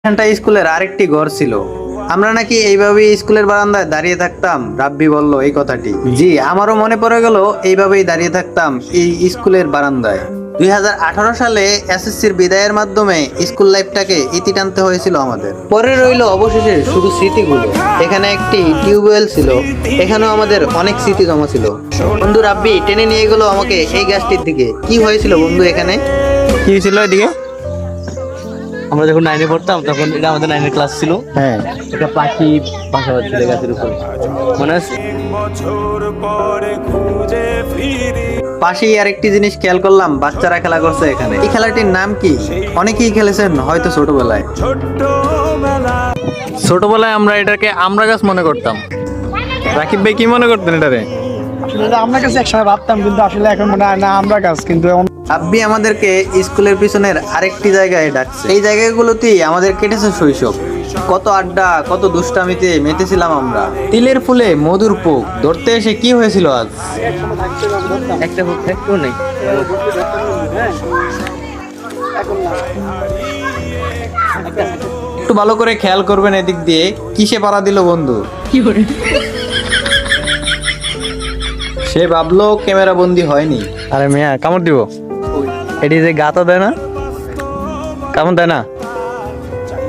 এখানটা স্কুলের আরেকটি ঘর ছিল। আমরা নাকি এইভাবেই স্কুলের বারান্দায় দাঁড়িয়ে থাকতাম। রাব্বি বলল এই কথাটি। জি, আমারও মনে পড়ে গেল এইভাবেই দাঁড়িয়ে থাকতাম এই স্কুলের বারান্দায়। 2018 সালে এসএসসির বিদায়ের মাধ্যমে স্কুল লাইফটাকে ইতি টানতে হয়েছিল আমাদের। পরে রইল অবশেষে শুধু স্মৃতিগুলো। এখানে একটি টিউবওয়েল ছিল, এখানেও আমাদের অনেক স্মৃতি জমা ছিল। বন্ধু রাব্বি টেনে নিয়ে গেল আমাকে এই গাছটির দিকে। কি হয়েছিল বন্ধু এখানে? কি ছিল এদিকে? আমরা যখন 9-এ পড়তাম তখন এটা আমাদের 9-এর ক্লাস ছিল। হ্যাঁ, একটা পাখি বাসা বাঁধছিল গাছের উপর, মনে আছে? পাশেই আরেকটি জিনিস খেয়াল করলাম, বাচ্চারা খেলা করছে এখানে। এই খেলাটির নাম কি? অনেকেই খেলেছেন হয়তো ছোটবেলায়। ছোটবেলায় আমরা এটাকে আমরা গাছ মনে করতাম। রাকিব ভাই কি মনে করতেন এটারে? আমরা কাছে একসময় ভাবতাম, কিন্তু আসলে এখন মনে হয় না আমরা কাজ, কিন্তু আব্বি আমাদেরকে স্কুলের পিছনের আরেকটি জায়গায় ডাকছে। এই জায়গাগুলোতেই আমাদের কেটেছে শৈশব। কত আড্ডা, কত দুষ্টামিতে মেতেছিলাম আমরা। তিলের ফুলে মধুর পোক ধরতে এসে কি হয়েছিল আজ? একটা হোক থাকতেও নেই। একটু ভালো করে খেয়াল করবেন এদিক দিয়ে কিসে পাড়া দিল বন্ধু। সে ভাবলো ক্যামেরা বন্দি হয়নি। আরে মিয়া কামড় দিব। এটি যে গাতা দেয় না, কামড় দেয় না।